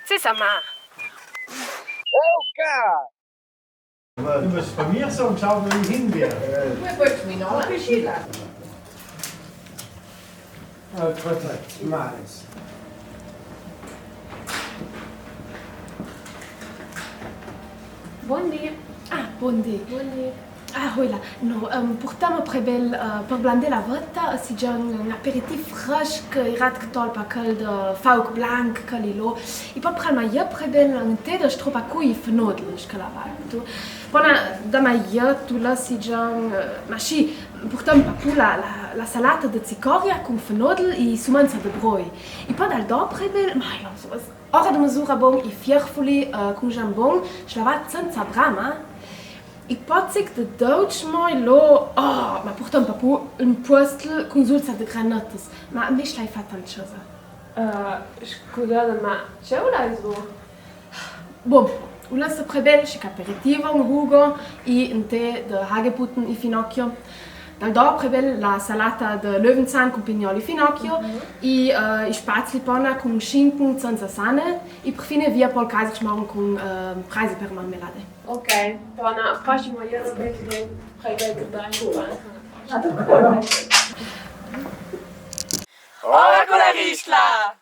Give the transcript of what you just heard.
C'est ça, ma. Du bist bei mir so und schau, wo ich hingehe. Perfect, nice. Bon dia. Ah, bon dia. Bon dia. Ah, oui, là. Non, portam après belle, per blande la vota, si già un aperitif fresh che irat che tol pa quel de fauk blanc che li lo. I pot pral ma io pre belle un tè de strop a cui fnodlisch che la val. Tu. Pona da ma io tu la si già ma sì, portam pa pu la salata de cicoria con fnodel i sumanza de broi. I pot al do pre belle, ma io so ora de misura bon i fierfuli con jambon, schlavat senza brama. I pot sig de Deutsch moi lo, ma portam pa pu un postel con sulza de granotes, ma a mich lai fat an chose. Scusate, ma c'è una su? Bom, una se prebel și aperitivo, un jugo i un tè de hagebutten i finocchio. Dal do prebel la salata de Löwenzahn con pignoli finocchio i spazli pona con schinken senza sahne i per fine via pol Kaiserschmarrn con Preise per marmelade. Ok, buona, facciamo io lo vedo, prego dai. Ora con la risla!